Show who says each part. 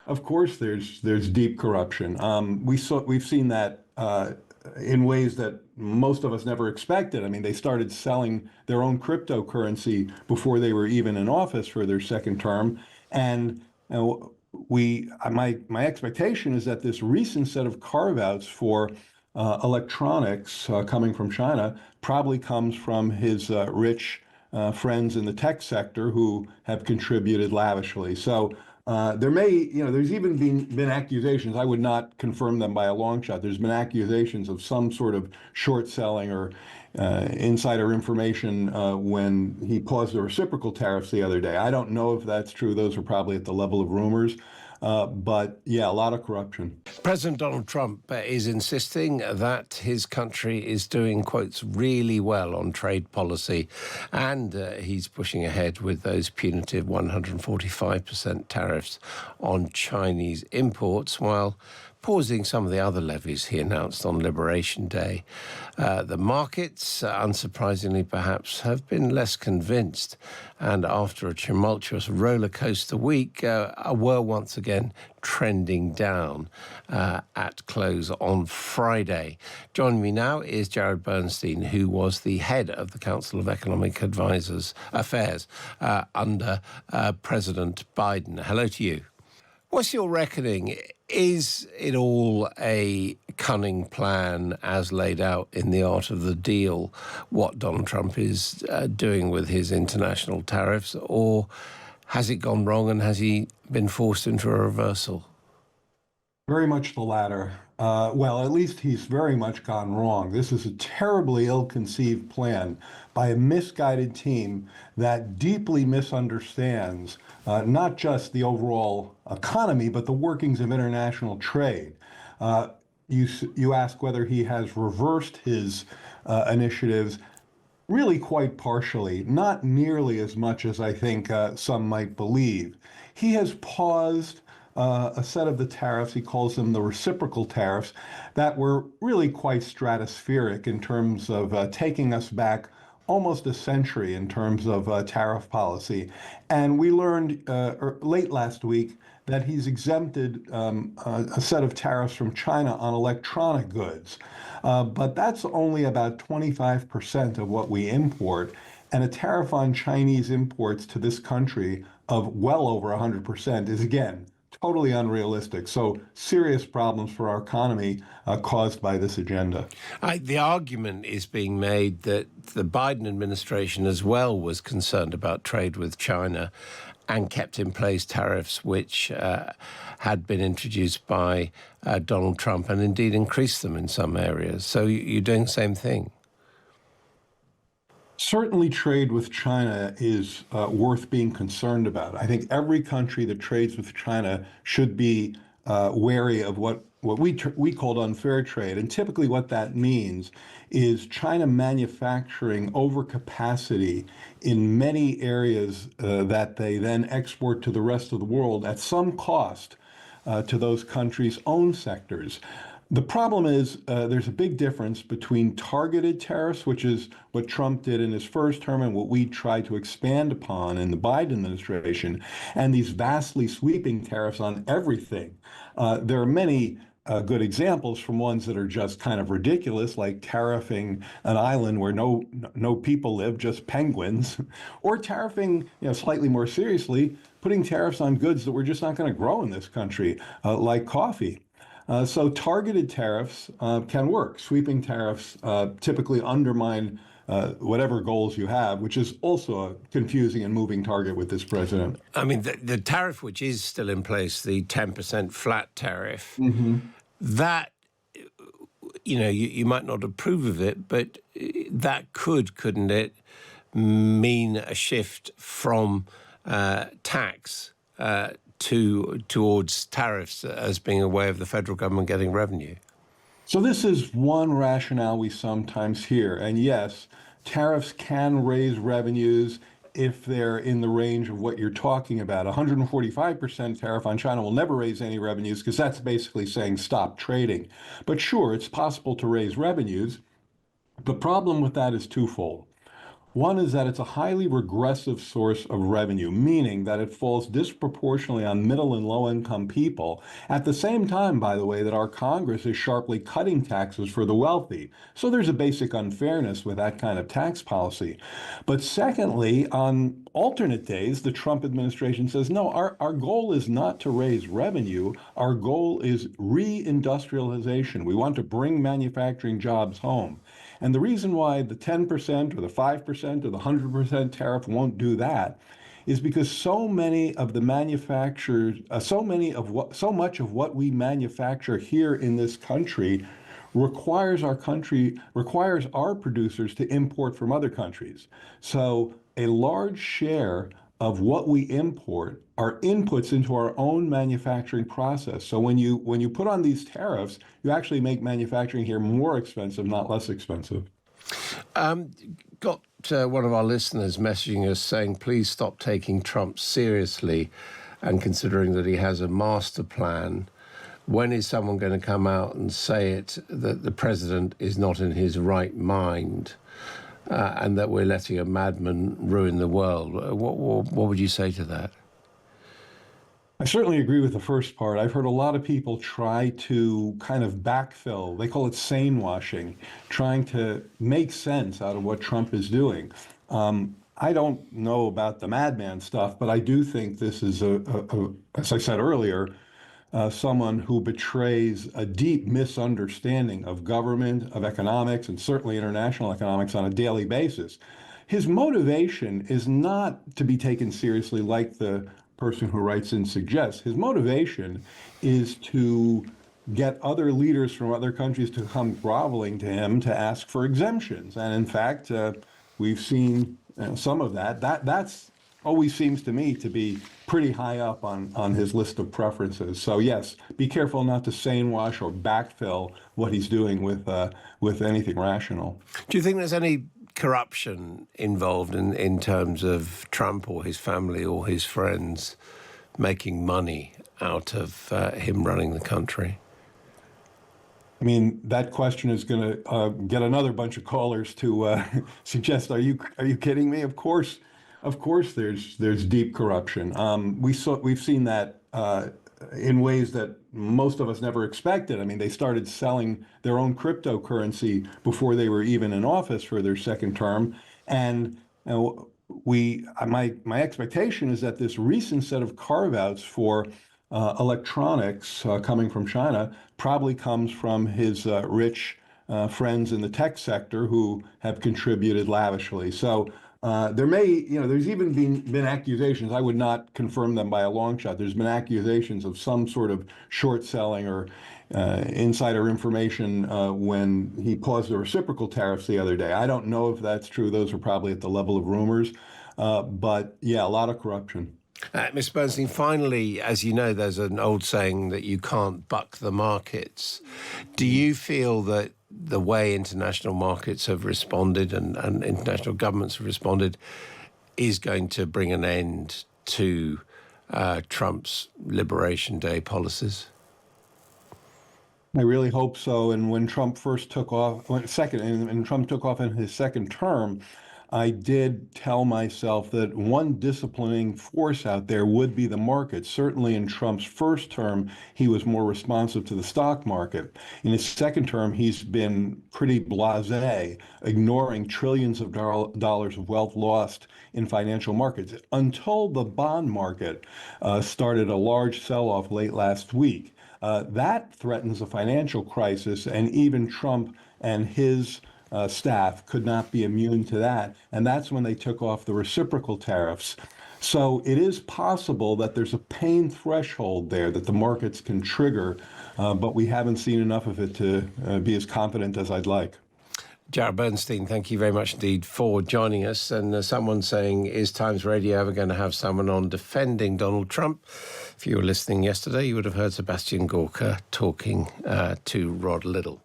Speaker 1: Of course, there's deep corruption. We've seen that in ways that most of us never expected. I mean, they started selling their own cryptocurrency before they were even in office for their second term, and my expectation is that this recent set of carve-outs for electronics coming from China probably comes from his rich friends in the tech sector who have contributed lavishly. So there may, there's even been accusations. I would not confirm them by a long shot. There's been accusations of some sort of short selling or insider information when he paused the reciprocal tariffs the other day. I don't know if that's true. Those are probably at the level of rumors. But yeah, a lot of corruption.
Speaker 2: President Donald Trump is insisting that his country is doing, quotes, really well on trade policy. And he's pushing ahead with those punitive 145% tariffs on Chinese imports, while pausing some of the other levies he announced on Liberation Day. The markets, unsurprisingly perhaps, have been less convinced. And after a tumultuous roller coaster week, were once again trending down at close on Friday. Joining me now is Jared Bernstein, who was the head of the Council of Economic Affairs under President Biden. Hello to you. What's your reckoning? Is it all a cunning plan as laid out in The Art of the Deal, what Donald Trump is doing with his international tariffs, or has it gone wrong and has he been forced into a reversal?
Speaker 1: Very much the latter. Well, at least he's very much gone wrong. This is a terribly ill-conceived plan by a misguided team that deeply misunderstands not just the overall economy, but the workings of international trade. You ask whether he has reversed his initiatives. Really quite partially, not nearly as much as I think some might believe. He has paused a set of the tariffs, he calls them the reciprocal tariffs, that were really quite stratospheric in terms of taking us back almost a century in terms of tariff policy. And we learned late last week that he's exempted a set of tariffs from China on electronic goods. But that's only about 25% of what we import. And a tariff on Chinese imports to this country of well over 100% is, again, totally unrealistic. So serious problems for our economy caused by this agenda.
Speaker 2: The argument is being made that the Biden administration as well was concerned about trade with China and kept in place tariffs which had been introduced by Donald Trump and indeed increased them in some areas. So you're doing the same thing.
Speaker 1: Certainly trade with China is worth being concerned about. I think every country that trades with China should be wary of what we called unfair trade. And typically what that means is China manufacturing overcapacity in many areas that they then export to the rest of the world at some cost to those countries' own sectors. The problem is there's a big difference between targeted tariffs, which is what Trump did in his first term and what we tried to expand upon in the Biden administration, and these vastly sweeping tariffs on everything. There are many good examples from ones that are just kind of ridiculous, like tariffing an island where no people live, just penguins, or tariffing, slightly more seriously, putting tariffs on goods that we're just not going to grow in this country, like coffee. So targeted tariffs can work. Sweeping tariffs typically undermine whatever goals you have, which is also a confusing and moving target with this president.
Speaker 2: I mean, the tariff which is still in place, the 10% flat tariff, that, you might not approve of it, but that couldn't it, mean a shift from tax towards tariffs as being a way of the federal government getting revenue?
Speaker 1: So this is one rationale we sometimes hear. And yes, tariffs can raise revenues if they're in the range of what you're talking about. 145% tariff on China will never raise any revenues because that's basically saying stop trading. But sure, it's possible to raise revenues. The problem with that is twofold. One is that it's a highly regressive source of revenue, meaning that it falls disproportionately on middle and low income people. At the same time, by the way, that our Congress is sharply cutting taxes for the wealthy. So there's a basic unfairness with that kind of tax policy. But secondly, on alternate days, the Trump administration says, no, our goal is not to raise revenue. Our goal is reindustrialization. We want to bring manufacturing jobs home. And the reason why the 10% or the 5% or the 100% tariff won't do that is because so many of the manufacturers, so much of what we manufacture here in this country requires our producers to import from other countries. So a large share of what we import are inputs into our own manufacturing process. So when you put on these tariffs, you actually make manufacturing here more expensive, not less expensive.
Speaker 2: Got one of our listeners messaging us saying, please stop taking Trump seriously and considering that he has a master plan. When is someone going to come out and say it, that the president is not in his right mind and that we're letting a madman ruin the world? What would you say to that?
Speaker 1: I certainly agree with the first part. I've heard a lot of people try to kind of backfill. They call it sane washing, trying to make sense out of what Trump is doing. I don't know about the madman stuff, but I do think this is as I said earlier, someone who betrays a deep misunderstanding of government, of economics, and certainly international economics on a daily basis. His motivation is not to be taken seriously like the person who writes in suggests. His motivation is to get other leaders from other countries to come groveling to him to ask for exemptions. And in fact, we've seen some of that. That's always seems to me to be pretty high up on his list of preferences. So yes, be careful not to sane wash or backfill what he's doing with anything rational.
Speaker 2: Do you think there's any corruption involved in terms of Trump or his family or his friends making money out of him running the country?
Speaker 1: I mean, that question is going to get another bunch of callers to suggest, are you kidding me? Of course, there's deep corruption. We've seen that in ways that most of us never expected. I mean, they started selling their own cryptocurrency before they were even in office for their second term, and my expectation is that this recent set of carve-outs for electronics coming from China probably comes from his rich friends in the tech sector who have contributed lavishly. So there's even been accusations. I would not confirm them by a long shot. There's been accusations of some sort of short selling or insider information when he paused the reciprocal tariffs the other day. I don't know if that's true. Those are probably at the level of rumors. But yeah, a lot of corruption.
Speaker 2: Ms. Bernstein, finally, as you know, there's an old saying that you can't buck the markets. Do you feel that the way international markets have responded and international governments have responded is going to bring an end to Trump's Liberation Day policies?
Speaker 1: I really hope so. And when Trump first took off, and Trump took off in his second term, I did tell myself that one disciplining force out there would be the market. Certainly in Trump's first term, he was more responsive to the stock market. In his second term, he's been pretty blasé, ignoring trillions of dollars of wealth lost in financial markets until the bond market started a large sell-off late last week. That threatens a financial crisis, and even Trump and his staff could not be immune to that. And that's when they took off the reciprocal tariffs. So it is possible that there's a pain threshold there that the markets can trigger, but we haven't seen enough of it to be as confident as I'd like.
Speaker 2: Jared Bernstein, thank you very much indeed for joining us. And someone saying, is Times Radio ever going to have someone on defending Donald Trump? If you were listening yesterday, you would have heard Sebastian Gorka talking to Rod Liddle.